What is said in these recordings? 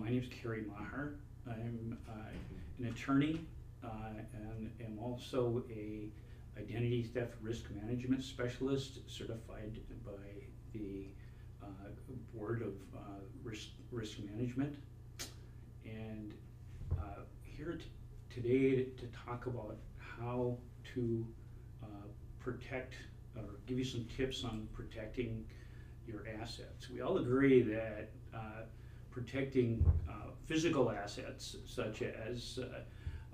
My name is Kerry Meagher. I'm an attorney and am also a identity theft risk management specialist certified by the Board of Risk Management. And here today to talk about how to protect or give you some tips on protecting your assets. We all agree that protecting physical assets such as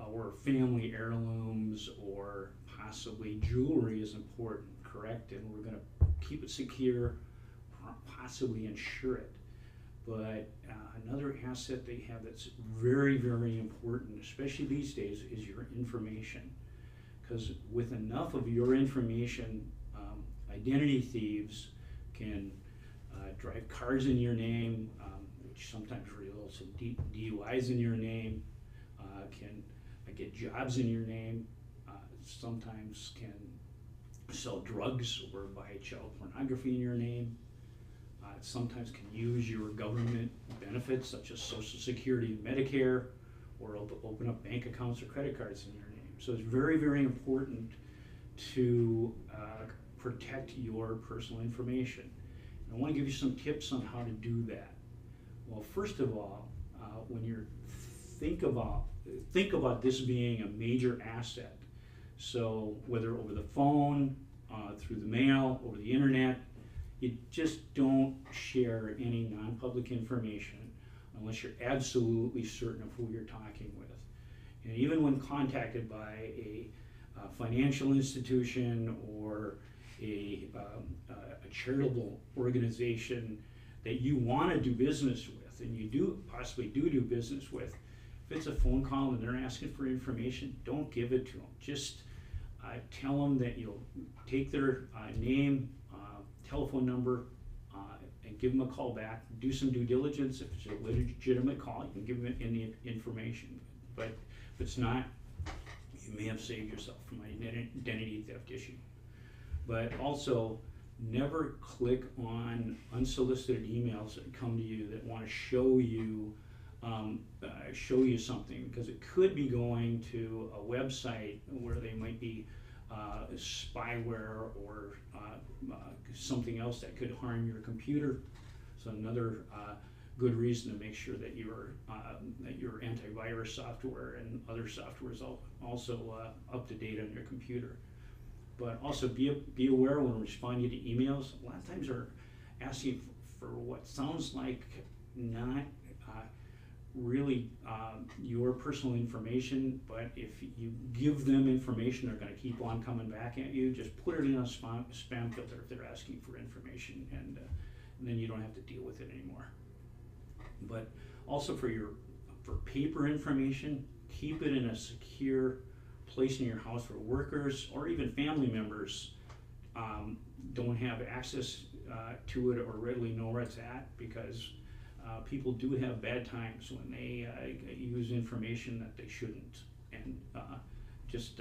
our family heirlooms or possibly jewelry is important, correct? And we're going to keep it secure, possibly insure it. But another asset they have that's very, very important, especially these days, is your information. Because with enough of your information, identity thieves can drive cars in your name, which sometimes results in DUIs in your name, can get jobs in your name, sometimes can sell drugs or buy child pornography in your name, sometimes can use your government benefits such as Social Security and Medicare, or open up bank accounts or credit cards in your name. So it's very, very important to protect your personal information. And I want to give you some tips on how to do that. Well, first of all, when you think about this being a major asset, so whether over the phone, through the mail, over the internet, you just don't share any non-public information unless you're absolutely certain of who you're talking with. And even when contacted by a financial institution or a charitable organization that you want to do business with, and you possibly do business with, if it's a phone call and they're asking for information, don't give it to them. Just tell them that you'll take their name, telephone number, and give them a call back. Do some due diligence. If it's a legitimate call, you can give them any information. But if it's not, you may have saved yourself from an identity theft issue. But also, never click on unsolicited emails that come to you that want to show you something, because it could be going to a website where they might be spyware or something else that could harm your computer. So another good reason to make sure that your antivirus software and other software is also up to date on your computer. But also be aware when responding to emails. A lot of times they're asking for what sounds like not really your personal information, but if you give them information, they're going to keep on coming back at you. Just put it in a spam filter if they're asking for information, and then you don't have to deal with it anymore. But also for paper information, keep it in a secure place in your house where workers or even family members don't have access to it or readily know where it's at, because people do have bad times when they use information that they shouldn't, and just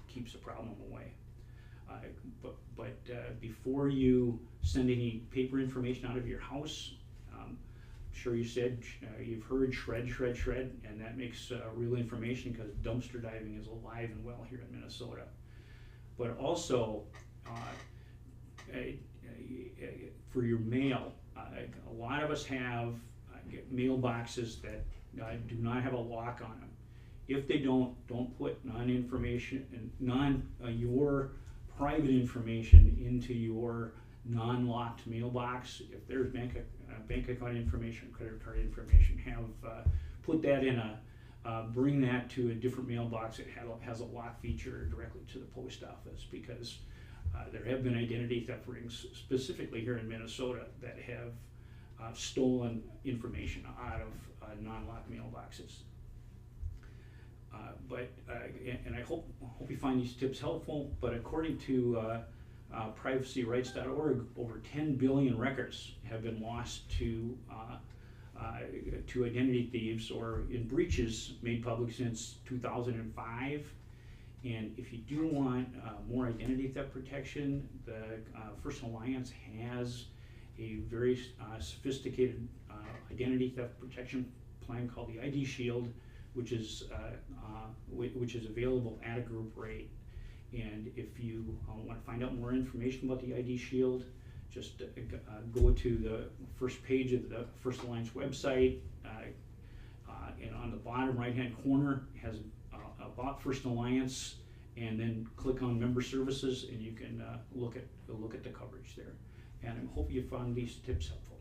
keeps the problem away. But before you send any paper information out of your house, I'm sure you said you've heard shred, and that makes real information, because dumpster diving is alive and well here in Minnesota. But also for your mail, a lot of us have mailboxes that do not have a lock on them. If they don't put your private information into your non-locked mailbox. If there's bank account information, credit card information, put that in bring that to a different mailbox that has a lock feature directly to the post office, because there have been identity theft rings, specifically here in Minnesota, that have stolen information out of non-locked mailboxes. And I hope you find these tips helpful. But according to privacyrights.org, over 10 billion records have been lost to identity thieves or in breaches made public since 2005. And if you do want more identity theft protection, the First Alliance has a very sophisticated identity theft protection plan called the ID Shield, which is available at a group rate. And if you want to find out more information about the ID Shield, just go to the first page of the First Alliance website, and on the bottom right-hand corner has about First Alliance, and then click on Member Services, and you can look at the coverage there. And I hope you found these tips helpful.